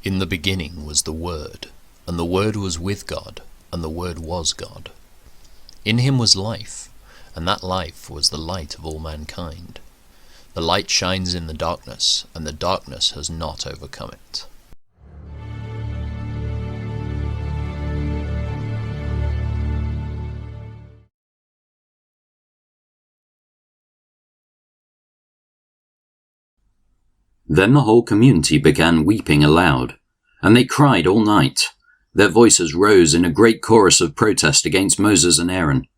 In the beginning was the Word, and the Word was with God, and the Word was God. In him was life, and that life was the light of all mankind. The light shines in the darkness, and the darkness has not overcome it. Then the whole community began weeping aloud, and they cried all night. Their voices rose in a great chorus of protest against Moses and Aaron.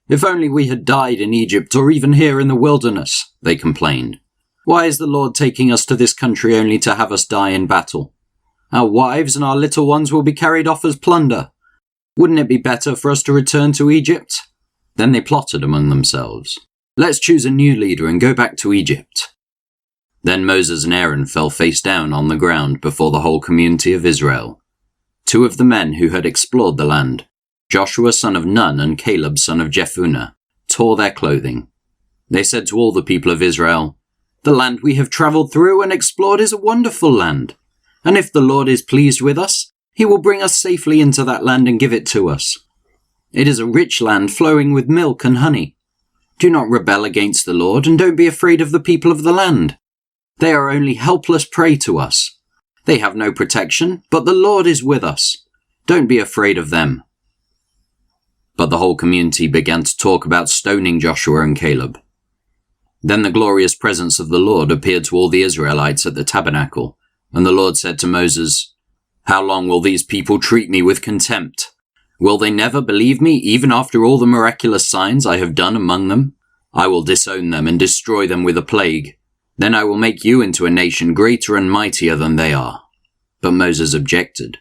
"If only we had died in Egypt, or even here in the wilderness," they complained. "Why is the Lord taking us to this country only to have us die in battle? Our wives and our little ones will be carried off as plunder. Wouldn't it be better for us to return to Egypt?" Then they plotted among themselves. "Let's choose a new leader and go back to Egypt." Then Moses and Aaron fell face down on the ground before the whole community of Israel. Two of the men who had explored the land, Joshua son of Nun and Caleb son of Jephunneh, tore their clothing. They said to all the people of Israel, "The land we have traveled through and explored is a wonderful land. And if the Lord is pleased with us, he will bring us safely into that land and give it to us. It is a rich land flowing with milk and honey. Do not rebel against the Lord, and don't be afraid of the people of the land. They are only helpless prey to us. They have no protection, but the Lord is with us. Don't be afraid of them." But the whole community began to talk about stoning Joshua and Caleb. Then the glorious presence of the Lord appeared to all the Israelites at the tabernacle, and the Lord said to Moses, "How long will these people treat me with contempt? Will they never believe me, even after all the miraculous signs I have done among them? I will disown them and destroy them with a plague. Then I will make you into a nation greater and mightier than they are." But Moses objected.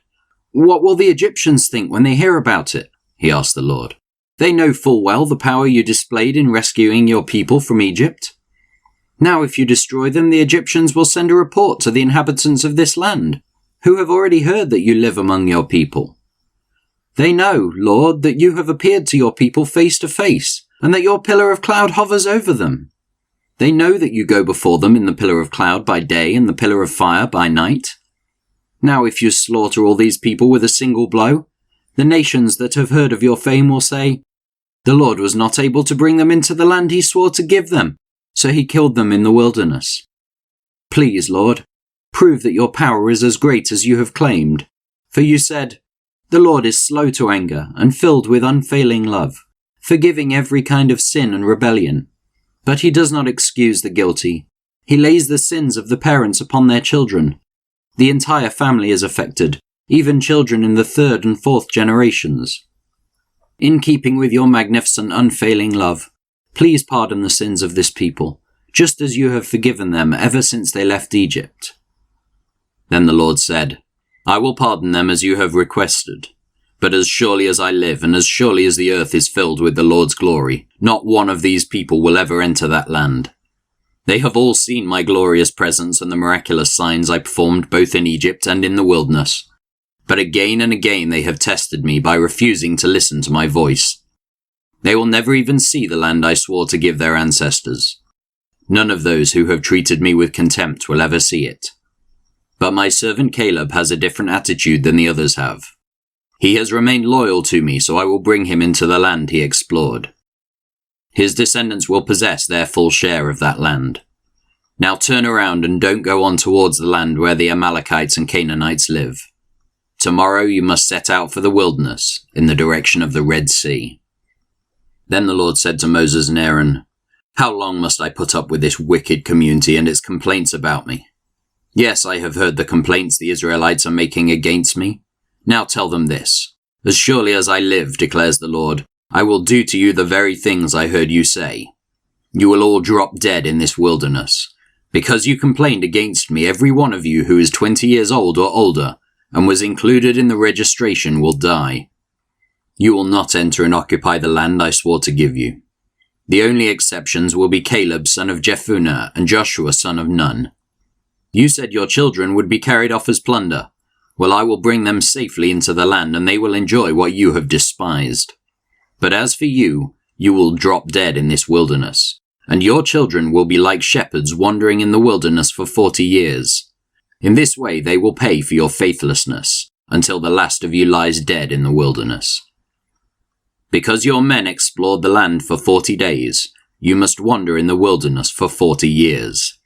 "What will the Egyptians think when they hear about it?" he asked the Lord. "They know full well the power you displayed in rescuing your people from Egypt. Now if you destroy them, the Egyptians will send a report to the inhabitants of this land, who have already heard that you live among your people. They know, Lord, that you have appeared to your people face to face, and that your pillar of cloud hovers over them. They know that you go before them in the pillar of cloud by day and the pillar of fire by night. Now if you slaughter all these people with a single blow, the nations that have heard of your fame will say, 'The Lord was not able to bring them into the land he swore to give them, so he killed them in the wilderness.' Please, Lord, prove that your power is as great as you have claimed. For you said, 'The Lord is slow to anger and filled with unfailing love, forgiving every kind of sin and rebellion. But he does not excuse the guilty. He lays the sins of the parents upon their children. The entire family is affected, even children in the third and fourth generations. In keeping with your magnificent unfailing love, please pardon the sins of this people, just as you have forgiven them ever since they left Egypt.' Then the Lord said, 'I will pardon them as you have requested. But as surely as I live, and as surely as the earth is filled with the Lord's glory, not one of these people will ever enter that land. They have all seen my glorious presence and the miraculous signs I performed both in Egypt and in the wilderness. But again and again they have tested me by refusing to listen to my voice. They will never even see the land I swore to give their ancestors. None of those who have treated me with contempt will ever see it. But my servant Caleb has a different attitude than the others have. He has remained loyal to me, so I will bring him into the land he explored. His descendants will possess their full share of that land. Now turn around and don't go on towards the land where the Amalekites and Canaanites live. Tomorrow you must set out for the wilderness, in the direction of the Red Sea." Then the Lord said to Moses and Aaron, "How long must I put up with this wicked community and its complaints about me? Yes, I have heard the complaints the Israelites are making against me. Now tell them this: As surely as I live, declares the Lord, I will do to you the very things I heard you say. You will all drop dead in this wilderness. Because you complained against me, every one of you who is 20 years old or older and was included in the registration will die. You will not enter and occupy the land I swore to give you. The only exceptions will be Caleb son of Jephunneh and Joshua son of Nun. You said your children would be carried off as plunder. Well, I will bring them safely into the land, and they will enjoy what you have despised. But as for you, you will drop dead in this wilderness, and your children will be like shepherds wandering in the wilderness for 40 years. In this way they will pay for your faithlessness, until the last of you lies dead in the wilderness. Because your men explored the land for 40 days, you must wander in the wilderness for 40 years,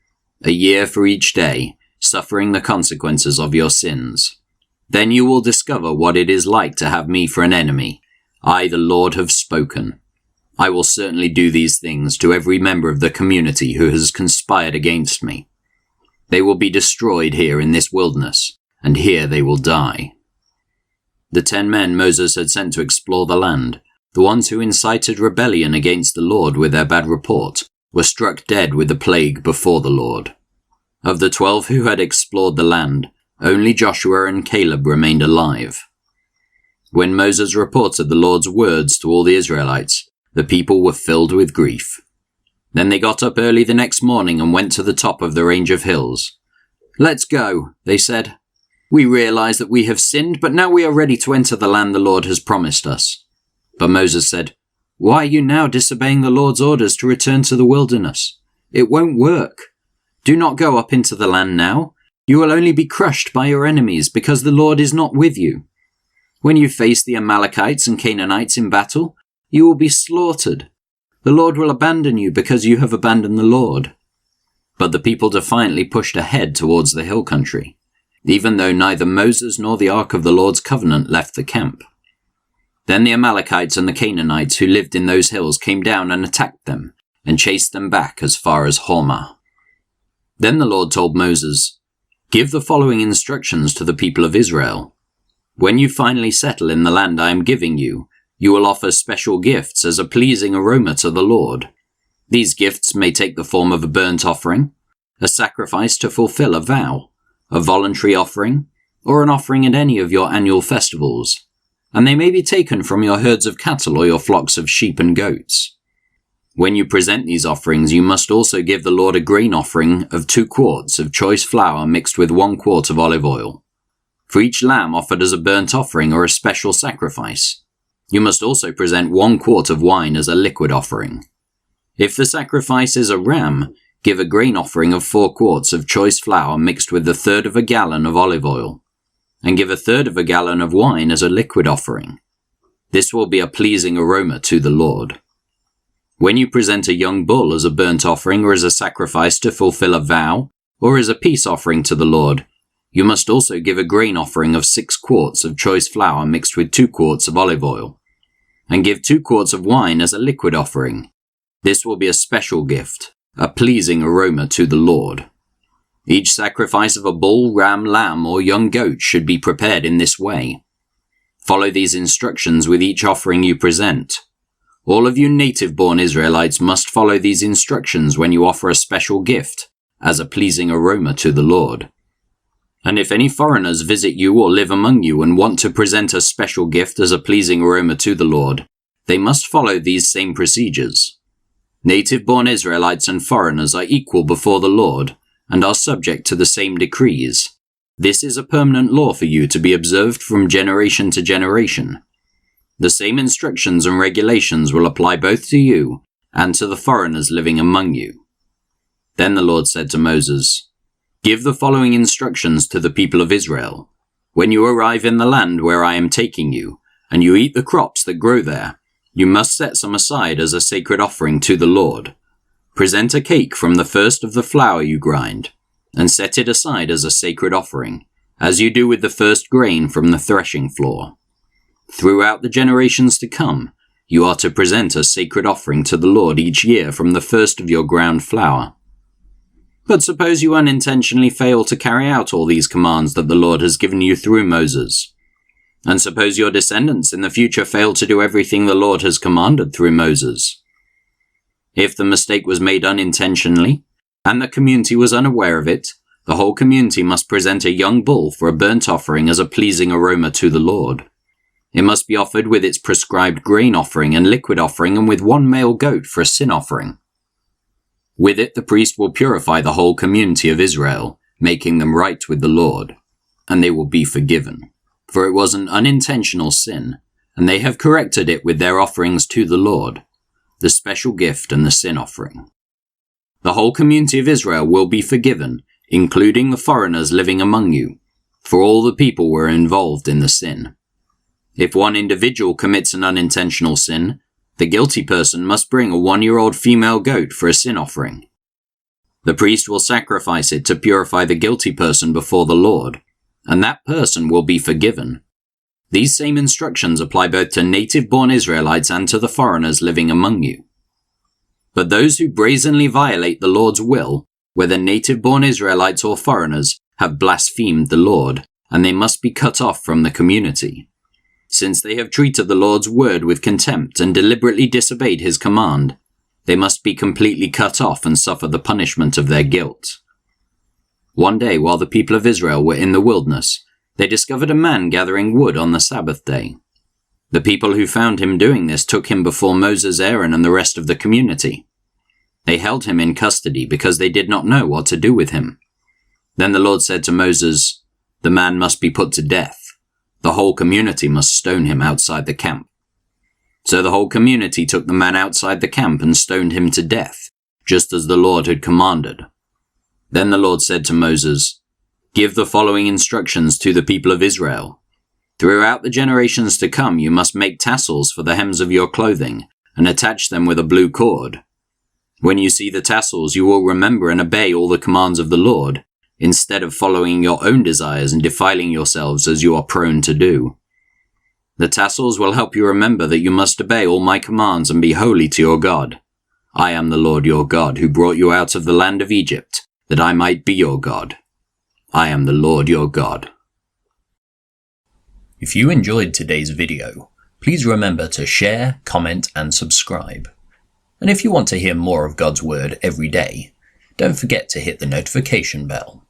a year for each day, suffering the consequences of your sins. Then you will discover what it is like to have me for an enemy. I, the Lord, have spoken. I will certainly do these things to every member of the community who has conspired against me. They will be destroyed here in this wilderness, and here they will die. The 10 men Moses had sent to explore the land, the ones who incited rebellion against the Lord with their bad report, were struck dead with the plague before the Lord. Of the 12 who had explored the land, only Joshua and Caleb remained alive. When Moses reported the Lord's words to all the Israelites, the people were filled with grief. Then they got up early the next morning and went to the top of the range of hills. "Let's go," they said. "We realize that we have sinned, but now we are ready to enter the land the Lord has promised us." But Moses said, "Why are you now disobeying the Lord's orders to return to the wilderness? It won't work. Do not go up into the land now. You will only be crushed by your enemies because the Lord is not with you. When you face the Amalekites and Canaanites in battle, you will be slaughtered. The Lord will abandon you because you have abandoned the Lord." But the people defiantly pushed ahead towards the hill country, even though neither Moses nor the Ark of the Lord's covenant left the camp. Then the Amalekites and the Canaanites who lived in those hills came down and attacked them, and chased them back as far as Hormah. Then the Lord told Moses, "Give the following instructions to the people of Israel. When you finally settle in the land I am giving you, you will offer special gifts as a pleasing aroma to the Lord. These gifts may take the form of a burnt offering, a sacrifice to fulfill a vow, a voluntary offering, or an offering at any of your annual festivals, and they may be taken from your herds of cattle or your flocks of sheep and goats. When you present these offerings, you must also give the Lord a grain offering of 2 quarts of choice flour mixed with 1 quart of olive oil. For each lamb offered as a burnt offering or a special sacrifice, you must also present 1 quart of wine as a liquid offering. If the sacrifice is a ram, give a grain offering of 4 quarts of choice flour mixed with 1/3 of a gallon of olive oil, and give 1/3 of a gallon of wine as a liquid offering. This will be a pleasing aroma to the Lord. When you present a young bull as a burnt offering or as a sacrifice to fulfill a vow, or as a peace offering to the Lord, you must also give a grain offering of 6 quarts of choice flour mixed with 2 quarts of olive oil, and give 2 quarts of wine as a liquid offering. This will be a special gift, a pleasing aroma to the Lord. Each sacrifice of a bull, ram, lamb, or young goat should be prepared in this way. Follow these instructions with each offering you present. All of you native-born Israelites must follow these instructions when you offer a special gift, as a pleasing aroma to the Lord. And if any foreigners visit you or live among you and want to present a special gift as a pleasing aroma to the Lord, they must follow these same procedures. Native-born Israelites and foreigners are equal before the Lord, and are subject to the same decrees. This is a permanent law for you to be observed from generation to generation. The same instructions and regulations will apply both to you and to the foreigners living among you." Then the Lord said to Moses, "Give the following instructions to the people of Israel. When you arrive in the land where I am taking you, and you eat the crops that grow there, you must set some aside as a sacred offering to the Lord. Present a cake from the first of the flour you grind, and set it aside as a sacred offering, as you do with the first grain from the threshing floor. Throughout the generations to come, you are to present a sacred offering to the Lord each year from the first of your ground flour. But suppose you unintentionally fail to carry out all these commands that the Lord has given you through Moses. And suppose your descendants in the future fail to do everything the Lord has commanded through Moses. If the mistake was made unintentionally, and the community was unaware of it, the whole community must present a young bull for a burnt offering as a pleasing aroma to the Lord. It must be offered with its prescribed grain offering and liquid offering, and with 1 male goat for a sin offering. With it the priest will purify the whole community of Israel, making them right with the Lord, and they will be forgiven. For it was an unintentional sin, and they have corrected it with their offerings to the Lord, the special gift and the sin offering. The whole community of Israel will be forgiven including the foreigners living among you, for all the people were involved in the sin. If one individual commits an unintentional sin, the guilty person must bring a 1-year-old female goat for a sin offering. The priest will sacrifice it to purify the guilty person before the Lord, and that person will be forgiven. These same instructions apply both to native-born Israelites and to the foreigners living among you. But those who brazenly violate the Lord's will, whether native-born Israelites or foreigners, have blasphemed the Lord, and they must be cut off from the community. Since they have treated the Lord's word with contempt and deliberately disobeyed his command, they must be completely cut off and suffer the punishment of their guilt. One day, while the people of Israel were in the wilderness, they discovered a man gathering wood on the Sabbath day. The people who found him doing this took him before Moses, Aaron, and the rest of the community. They held him in custody because they did not know what to do with him. Then the Lord said to Moses, "The man must be put to death. The whole community must stone him outside the camp." So the whole community took the man outside the camp and stoned him to death, just as the Lord had commanded. Then the Lord said to Moses, "Give the following instructions to the people of Israel. Throughout the generations to come, you must make tassels for the hems of your clothing and attach them with a blue cord. When you see the tassels, you will remember and obey all the commands of the Lord, instead of following your own desires and defiling yourselves as you are prone to do. The tassels will help you remember that you must obey all my commands and be holy to your God. I am the Lord your God, who brought you out of the land of Egypt, that I might be your God. I am the Lord your God." If you enjoyed today's video, please remember to share, comment, and subscribe. And if you want to hear more of God's Word every day, don't forget to hit the notification bell.